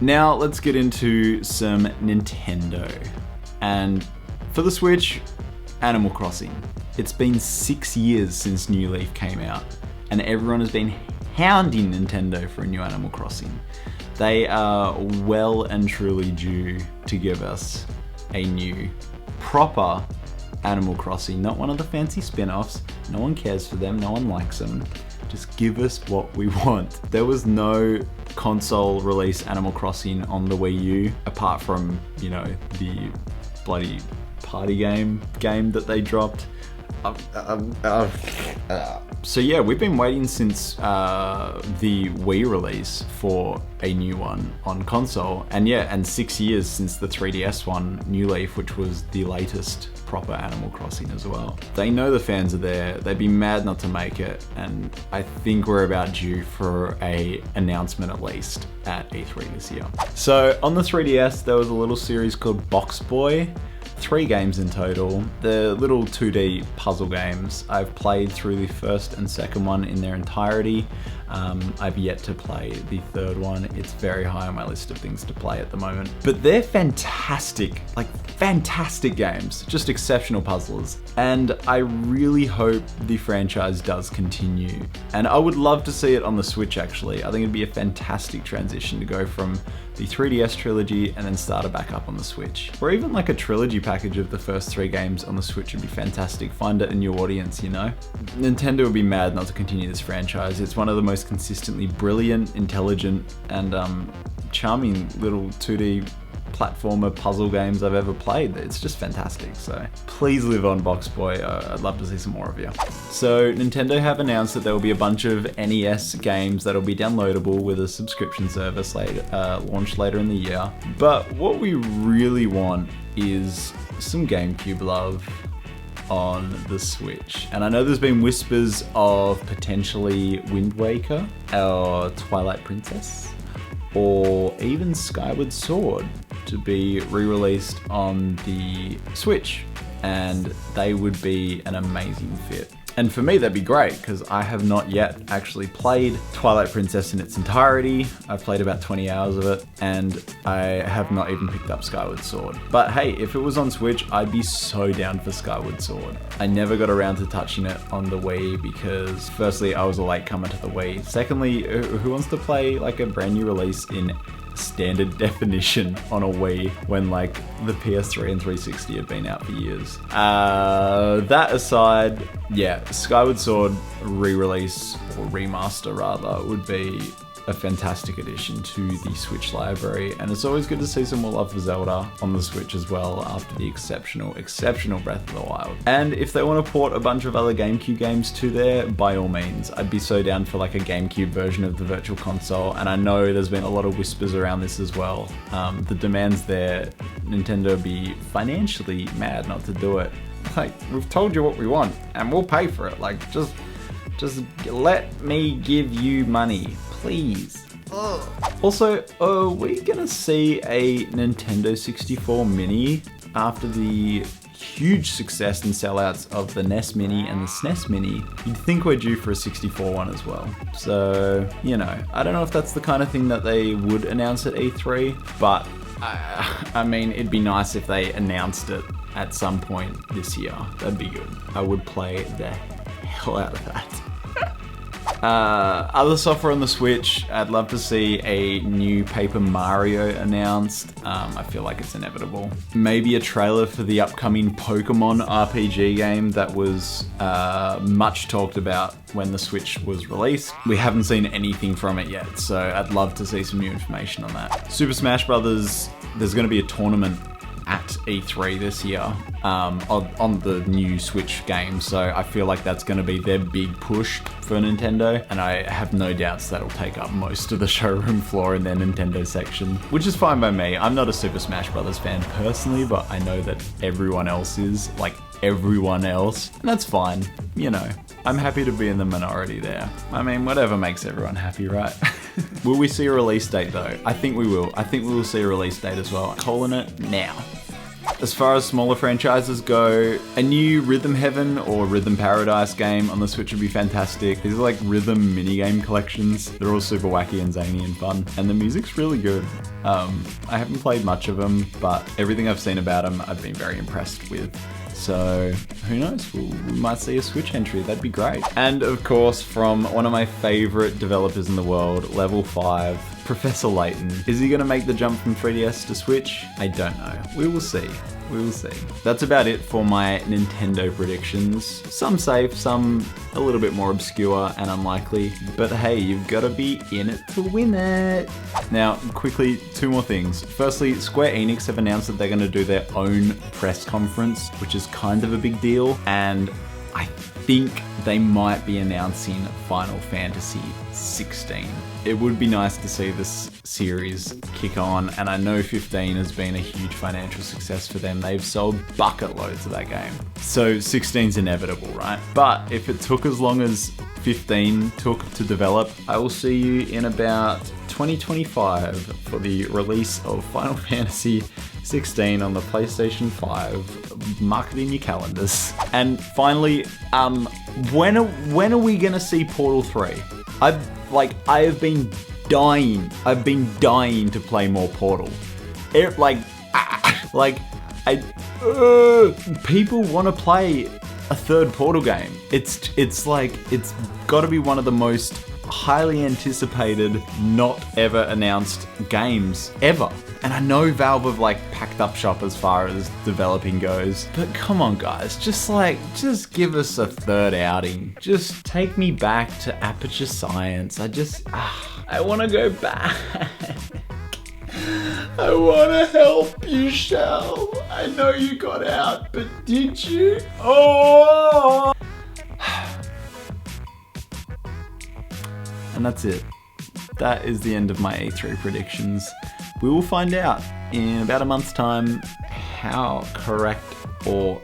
Now let's get into some Nintendo. And for the Switch, Animal Crossing. It's been 6 years since New Leaf came out, and everyone has been hounding Nintendo for a new Animal Crossing. They are well and truly due to give us a new, proper Animal Crossing, not one of the fancy spin-offs. No one cares for them, no one likes them. Just give us what we want. There was no console release Animal Crossing on the Wii U, apart from, you know, the bloody party game that they dropped. So yeah, we've been waiting since the Wii release for a new one on console, and 6 years since the 3DS one, New Leaf, which was the latest proper Animal Crossing as well. They know the fans are there, they'd be mad not to make it, and I think we're about due for a announcement at least at E3 this year. So on the 3DS, there was a little series called Box Boy. 3 games in total. The little 2D puzzle games. I've played through the first and second one in their entirety. I've yet to play the third one. It's very high on my list of things to play at the moment. But they're fantastic, like fantastic games, just exceptional puzzlers. And I really hope the franchise does continue. And I would love to see it on the Switch actually. I think it'd be a fantastic transition to go from the 3DS trilogy and then start it back up on the Switch. Or even like a trilogy package of the first 3 games on the Switch would be fantastic. Find it a new audience, you know? Nintendo would be mad not to continue this franchise. It's one of the most consistently brilliant, intelligent, and charming little 2D platformer puzzle games I've ever played. It's just fantastic, so please live on, Box Boy. I'd love to see some more of you. So Nintendo have announced that there will be a bunch of NES games that'll be downloadable with a subscription service launched later in the year. But what we really want is some GameCube love on the Switch. And I know there's been whispers of potentially Wind Waker or Twilight Princess, or even Skyward Sword to be re-released on the Switch, and they would be an amazing fit. And for me, that'd be great, because I have not yet actually played Twilight Princess in its entirety. I've played about 20 hours of it, and I have not even picked up Skyward Sword. But hey, if it was on Switch, I'd be so down for Skyward Sword. I never got around to touching it on the Wii because, firstly, I was a latecomer to the Wii. Secondly, who wants to play like a brand new release in standard definition on a Wii when like the PS3 and 360 have been out for years? That aside, yeah, Skyward Sword re-release, or remaster rather, would be a fantastic addition to the Switch library, and it's always good to see some more love for Zelda on the Switch as well after the exceptional Breath of the Wild. And if they want to port a bunch of other GameCube games to there, by all means, I'd be so down for like a GameCube version of the Virtual Console, and I know there's been a lot of whispers around this as well. The demand's there. Nintendo would be financially mad not to do it. Like, we've told you what we want, and we'll pay for it. Like, just let me give you money, please. Ugh. Also, are we gonna see a Nintendo 64 Mini after the huge success and sellouts of the NES Mini and the SNES Mini? You'd think we're due for a 64 one as well. So, you know, I don't know if that's the kind of thing that they would announce at E3, but I mean, it'd be nice if they announced it at some point this year. That'd be good. I would play the hell out of that. Other software on the Switch, I'd love to see a new Paper Mario announced. I feel like it's inevitable. Maybe a trailer for the upcoming Pokemon RPG game that was much talked about when the Switch was released. We haven't seen anything from it yet, so I'd love to see some new information on that. Super Smash Brothers, there's going to be a tournament at E3 this year on the new Switch game, so I feel like that's going to be their big push for Nintendo, and I have no doubts that'll take up most of the showroom floor in their Nintendo section, which is fine by me. I'm not a Super Smash Brothers fan personally, but I know that everyone else is, like everyone else, and that's fine, you know. I'm happy to be in the minority there. I mean, whatever makes everyone happy, right? Will we see a release date though? I think we will. I think we will see a release date as well. I'm calling it now. As far as smaller franchises go, a new Rhythm Heaven or Rhythm Paradise game on the Switch would be fantastic. These are like rhythm minigame collections. They're all super wacky and zany and fun, and the music's really good. I haven't played much of them, but everything I've seen about them, I've been very impressed with. So who knows, we might see a Switch entry, that'd be great. And of course, from one of my favorite developers in the world, Level 5, Professor Layton. Is he gonna make the jump from 3DS to Switch? I don't know. We will see. We will see. That's about it for my Nintendo predictions. Some safe, some a little bit more obscure and unlikely, but hey, you've gotta be in it to win it. Now, quickly, two more things. Firstly, Square Enix have announced that they're gonna do their own press conference, which is kind of a big deal, and I think they might be announcing Final Fantasy 16. It would be nice to see this series kick on, and I know 15 has been a huge financial success for them. They've sold bucket loads of that game. So 16's inevitable, right? But if it took as long as 15 took to develop, I will see you in about 2025 for the release of Final Fantasy 16 on the PlayStation 5. Mark it in your calendars. And finally, when are we gonna see Portal 3? I have been dying. I've been dying to play more Portal. People want to play a third Portal game. It's got to be one of the most highly anticipated, not ever announced games ever. And I know Valve have packed up shop as far as developing goes, but come on guys, just give us a third outing. Just take me back to Aperture Science. I want to go back. I want to help you, Shell. I know you got out, but did you? Oh! And that's it. That is the end of my E3 predictions. We will find out in about a month's time how correct or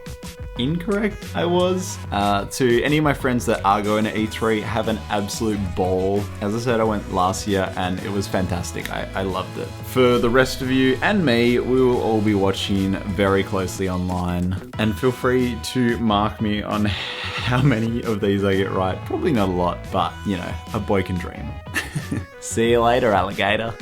incorrect I was. To any of my friends that are going to E3, have an absolute ball. As I said, I went last year and it was fantastic. I loved it. For the rest of you and me, we will all be watching very closely online. And feel free to mark me on how many of these I get right. Probably not a lot, but you know, a boy can dream. See you later, alligator.